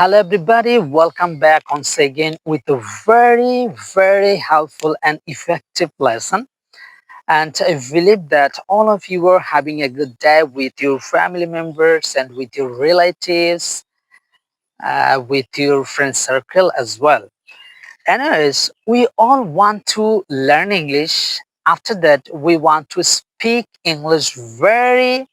Hello, everybody. Welcome back once again with a very helpful and effective lesson. And I believe that all of you are having a good day with your family members and with your relatives, with your friend circle as well. Anyways, we all want to learn English. After that, we want to speak English very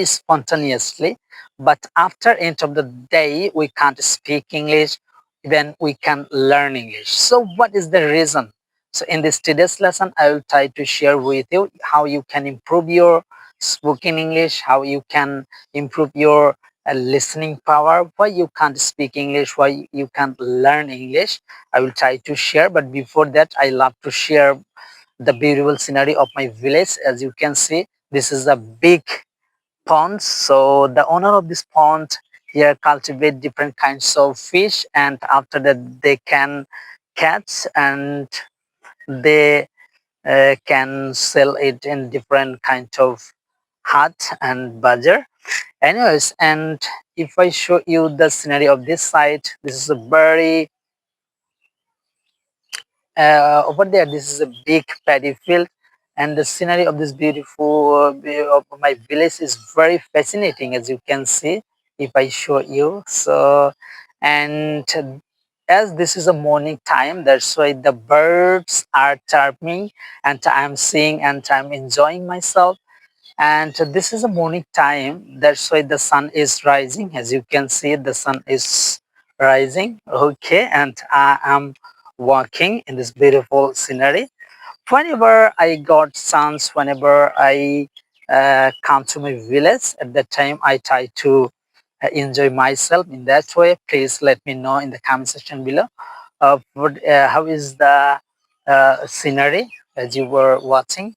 spontaneously. But after end of the day, we can't speak English. Then we can learn English. So, what is the reason? So, in this today's lesson, I will try to share with you how you can improve your spoken English, how you can improve your listening power, why you can't speak English, why you can't learn English. I will try to share, but before that, I love to share the beautiful scenery of my village. As you can see, this is a big pond. So the owner of this pond here cultivate different kinds of fish, and after that, they can catch and they can sell it in different kinds of hut and bazar. Anyways, and if I show you the scenery of this site, this is a very over there, this is a big paddy field, and the scenery of this beautiful of my village is very fascinating, as you can see if I show you. So, and as this is a morning time, that's why the birds are chirping, and I'm seeing and I'm enjoying myself. And this is a morning time, that's why the sun is rising. As you can see, the sun is rising. Okay, and I am walking in this beautiful scenery. Whenever I got chance, whenever I come to my village, at that time I try to enjoy myself in that way. Please let me know in the comment section below how is the scenery as you were watching.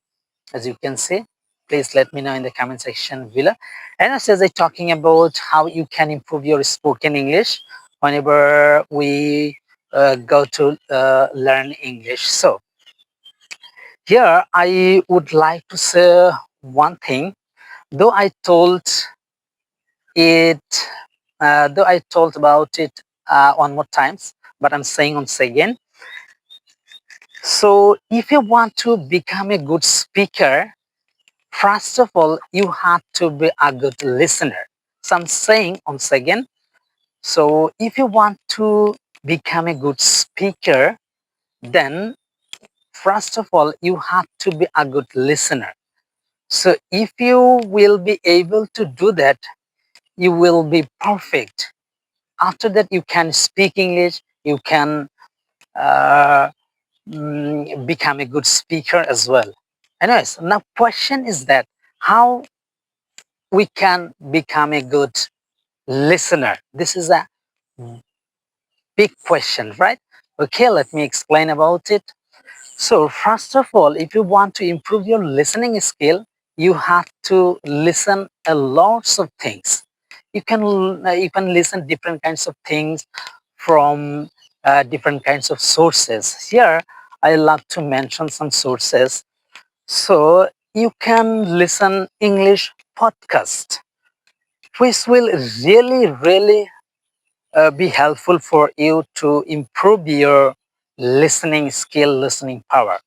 As you can see, please let me know in the comment section below. And as I talking about how you can improve your spoken English whenever we go to learn English. So here I would like to say one thing, though I told it, though I told about it one more times, but I'm saying once again. So if you want to become a good speaker, first of all, you have to be a good listener. So I'm saying once again, so if you want to become a good speaker, then first of all, you have to be a good listener. So if you will be able to do that, you will be perfect. After that, you can speak English, you can uh, become a good speaker as well. Anyways, now question is that how we can become a good listener? This is a big question, right? Okay, let me explain about it. So, first of all, if you want to improve your listening skill, you have to listen a lots of things. You can listen different kinds of things from different kinds of sources. Here, I love to mention some sources. So, you can listen English podcast, which will really be helpful for you to improve your listening skill, listening power.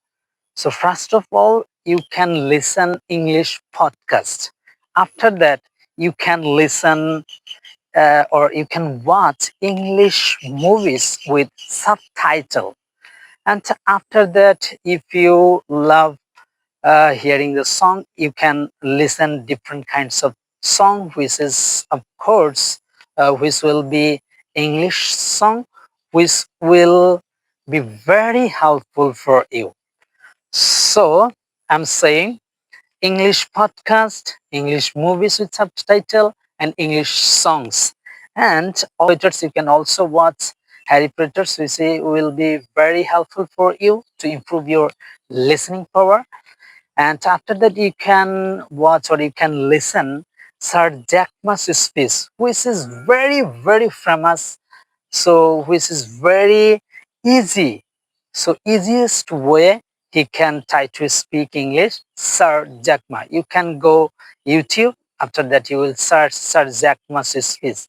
So first of all, you can listen English podcast. After that, you can listen or you can watch English movies with subtitle. And after that, if you love hearing the song, you can listen different kinds of song, which is of course, which will be English song, which will be very helpful for you. So I'm saying English podcast, English movies with subtitle, and English songs. And operators, you can also watch Harry Potters, which will be very helpful for you to improve your listening power. And after that, you can watch or you can listen Sir Jack Ma's speech, which is very famous. So, which is very easy. So, easiest way he can try to speak English, Sir Jack Ma. You can go YouTube. After that, you will search Sir Jack Ma's speech.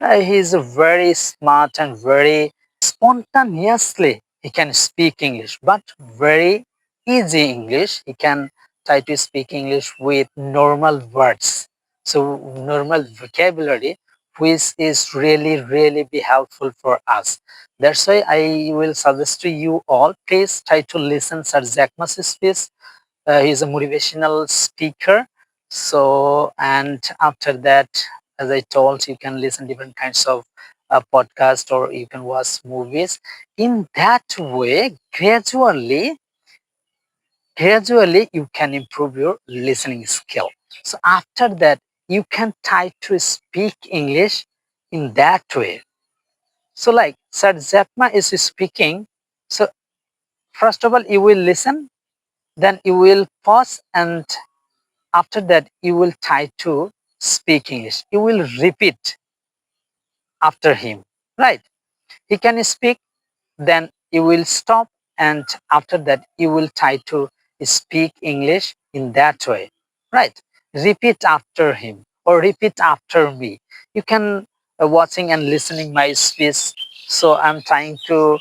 He's very smart and very spontaneously he can speak English, but very easy English. He can try to speak English with normal words, so normal vocabulary, which is really, really be helpful for us. That's why I will suggest to you all, please try to listen Sir Jack Ma's speech. He's a motivational speaker. So, and after that, as I told, you can listen different kinds of podcast, or you can watch movies. In that way, gradually you can improve your listening skill. So after that, you can try to speak English in that way. So like Sir Zapma is speaking. So first of all, you will listen, then you will pause, and after that you will try to speak English. You will repeat after him, right? He can speak, then you will stop, and after that you will try to speak English in that way, right? Repeat after him or repeat after me. You can watching and listening my speech. So I'm trying to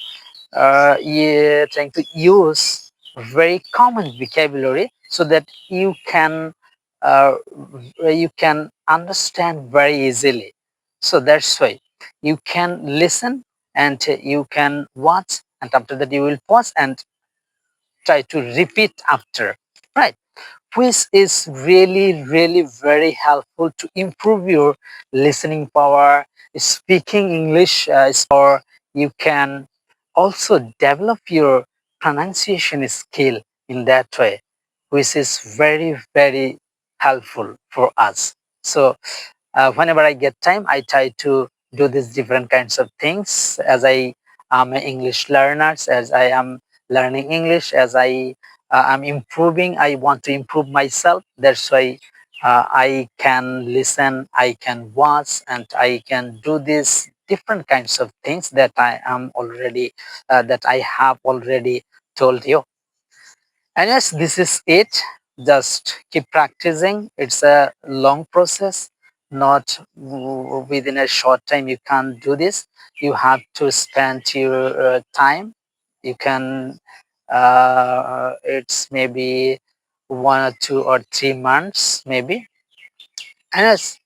yeah, trying to use very common vocabulary so that uh, you can understand very easily. So that's why you can listen, and you can watch, and after that you will pause and try to repeat after, right? Which is really, really very helpful to improve your listening power, speaking English, or you can also develop your pronunciation skill in that way, which is very, very helpful for us. So whenever I get time, I try to do these different kinds of things as I am an English learner, as I am learning English, as I'm improving. I want to improve myself. That's why I can listen, I can watch, and I can do these different kinds of things that I have already told you. And yes, this is it. Just keep practicing. It's a long process, not within a short time. You can't do this. You have to spend your time. You can, it's maybe 1 or 2 or 3 months, maybe. And yes,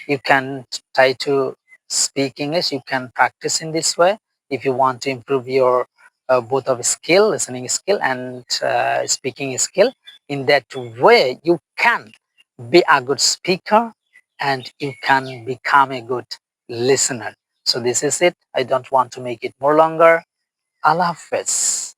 you can try to speak English. You can practice in this way if you want to improve your both of skill, listening skill and speaking skill. In that way, you can be a good speaker and you can become a good listener. So this is it. I don't want to make it more longer. Allah Hafiz.